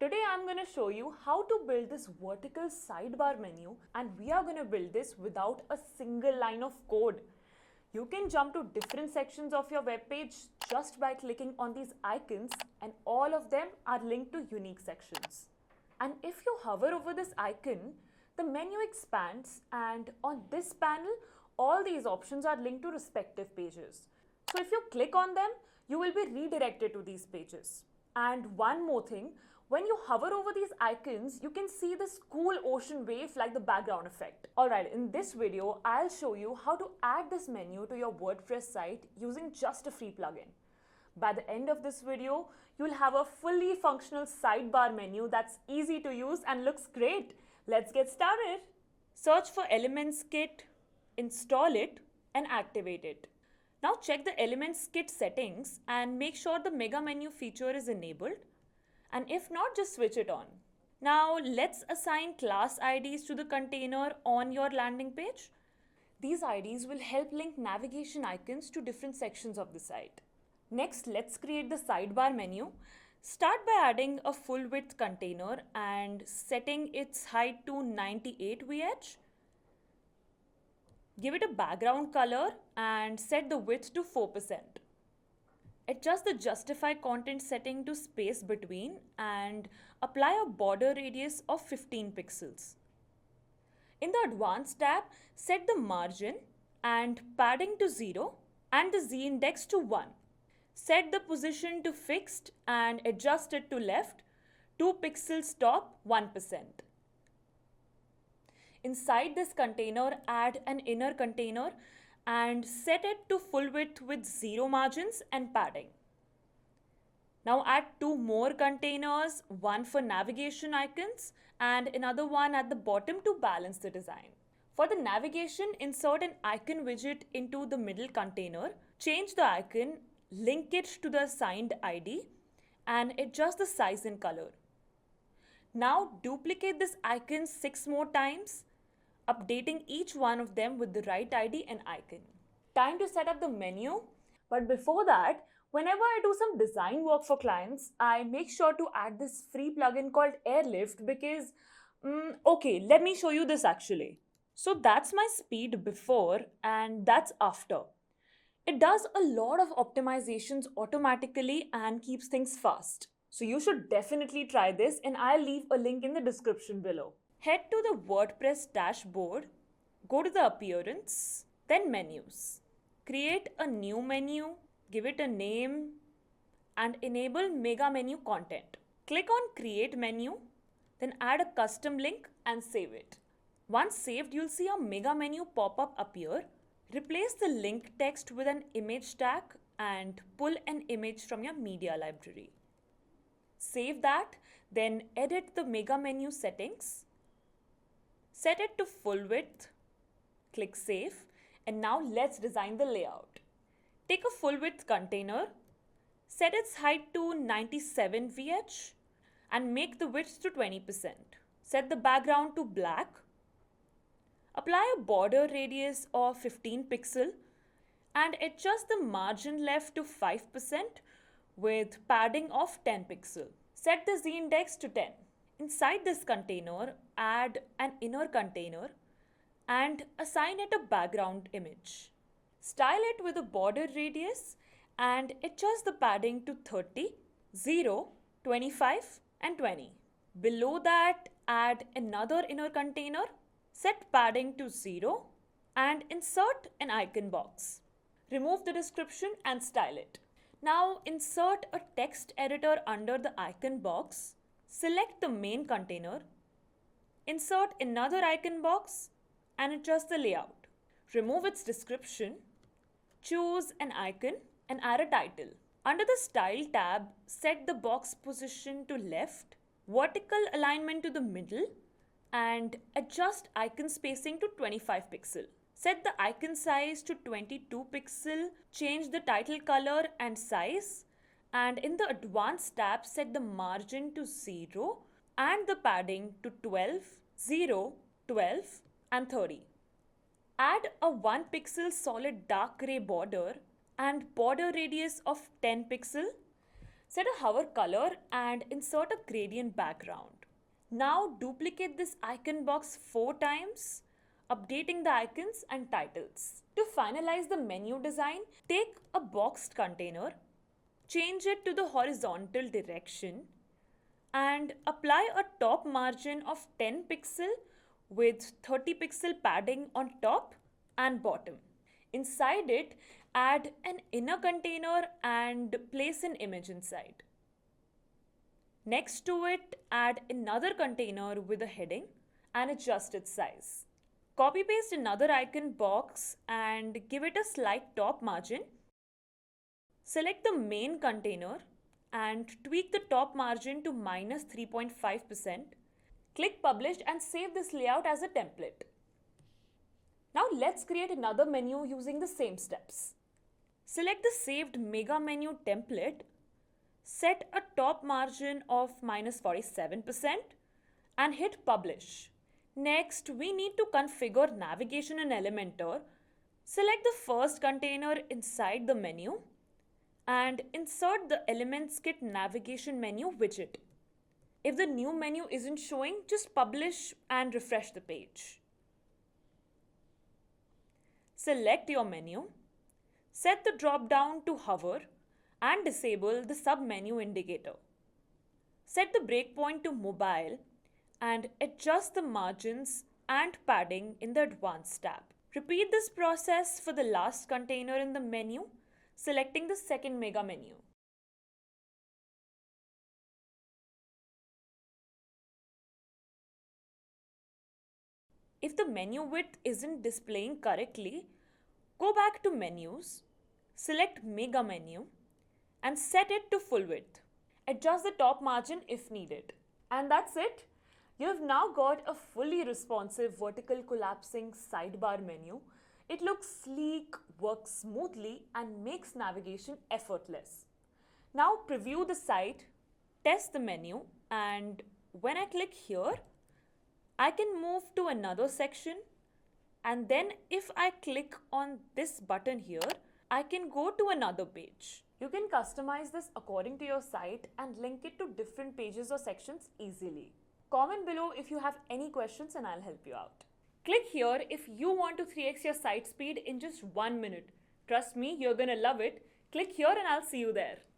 Today I'm going to show you how to build this vertical sidebar menu, and we are going to build this without a single line of code. You can jump to different sections of your web page just by clicking on these icons, and all of them are linked to unique sections. And if you hover over this icon, the menu expands, and on this panel, all these options are linked to respective pages. So if you click on them, you will be redirected to these pages. And one more thing, when you hover over these icons, you can see this cool ocean wave like the background effect. Alright, in this video, I'll show you how to add this menu to your WordPress site using just a free plugin. By the end of this video, you'll have a fully functional sidebar menu that's easy to use and looks great. Let's get started. Search for Elements Kit, install it, and activate it. Now check the Elements Kit settings and make sure the mega menu feature is enabled. And if not, just switch it on. Now let's assign class IDs to the container on your landing page. These IDs will help link navigation icons to different sections of the site. Next, let's create the sidebar menu. Start by adding a full width container and setting its height to 98 VH. Give it a background color and set the width to 4%. Adjust the justify content setting to space between and apply a border radius of 15 pixels. In the advanced tab, set the margin and padding to 0 and the z-index to 1. Set the position to fixed and adjust it to left, 2 pixels top, 1%. Inside this container, add an inner container and set it to full width with 0 margins and padding. Now add 2 more containers, one for navigation icons and another one at the bottom to balance the design. For the navigation, insert an icon widget into the middle container, change the icon, link it to the assigned ID and adjust the size and color. Now duplicate this icon 6 more times, updating each one of them with the right ID and icon. Time to set up the menu. But before that, whenever I do some design work for clients, I make sure to add this free plugin called Airlift because, okay, let me show you this actually. So that's my speed before and that's after. It does a lot of optimizations automatically and keeps things fast. So you should definitely try this and I'll leave a link in the description below. Head to the WordPress dashboard, go to the Appearance, then Menus. Create a new menu, give it a name, and enable Mega Menu Content. Click on Create Menu, then add a custom link and save it. Once saved, you'll see a Mega Menu pop-up appear. Replace the link text with an image tag and pull an image from your media library. Save that, then edit the Mega Menu settings. Set it to full width, click Save, and now let's design the layout. Take a full width container, set its height to 97 VH and make the width to 20%. Set the background to black. Apply a border radius of 15 pixel and adjust the margin left to 5% with padding of 10 pixel. Set the z-index to 10. Inside this container, add an inner container and assign it a background image. Style it with a border radius and adjust the padding to 30, 0, 25 and 20. Below that, add another inner container, set padding to 0 and insert an icon box. Remove the description and style it. Now insert a text editor under the icon box. Select the main container, insert another icon box and adjust the layout. Remove its description, choose an icon and add a title. Under the Style tab, set the box position to left, vertical alignment to the middle and adjust icon spacing to 25 pixel. Set the icon size to 22 pixel, change the title color and size. And in the Advanced tab, set the margin to 0 and the padding to 12, 0, 12 and 30. Add a 1 pixel solid dark grey border and border radius of 10 pixel. Set a hover color and insert a gradient background. Now duplicate this icon box 4 times, updating the icons and titles. To finalize the menu design, take a boxed container, change it to the horizontal direction, and apply a top margin of 10 pixel with 30 pixel padding on top and bottom. Inside it, add an inner container and place an image inside. Next to it, add another container with a heading and adjust its size. Copy paste another icon box and give it a slight top margin. Select the main container and tweak the top margin to minus 3.5%. Click publish and save this layout as a template. Now let's create another menu using the same steps. Select the saved mega menu template, set a top margin of minus 47% and hit publish. Next, we need to configure navigation in Elementor. Select the first container inside the menu and insert the Elements Kit navigation menu widget. If the new menu isn't showing, just publish and refresh the page. Select your menu, set the drop down to hover and disable the sub-menu indicator. Set the breakpoint to mobile and adjust the margins and padding in the Advanced tab. Repeat this process for the last container in the menu, selecting the second mega menu. If the menu width isn't displaying correctly, go back to menus, select mega menu and set it to full width. Adjust the top margin if needed. And that's it. You've now got a fully responsive vertical collapsing sidebar menu. It looks sleek, works smoothly and makes navigation effortless. Now preview the site, test the menu, and when I click here, I can move to another section, and then if I click on this button here, I can go to another page. You can customize this according to your site and link it to different pages or sections easily. Comment below if you have any questions and I'll help you out. Click here if you want to 3x your site speed in just 1 minute. Trust me, you're gonna love it. Click here and I'll see you there.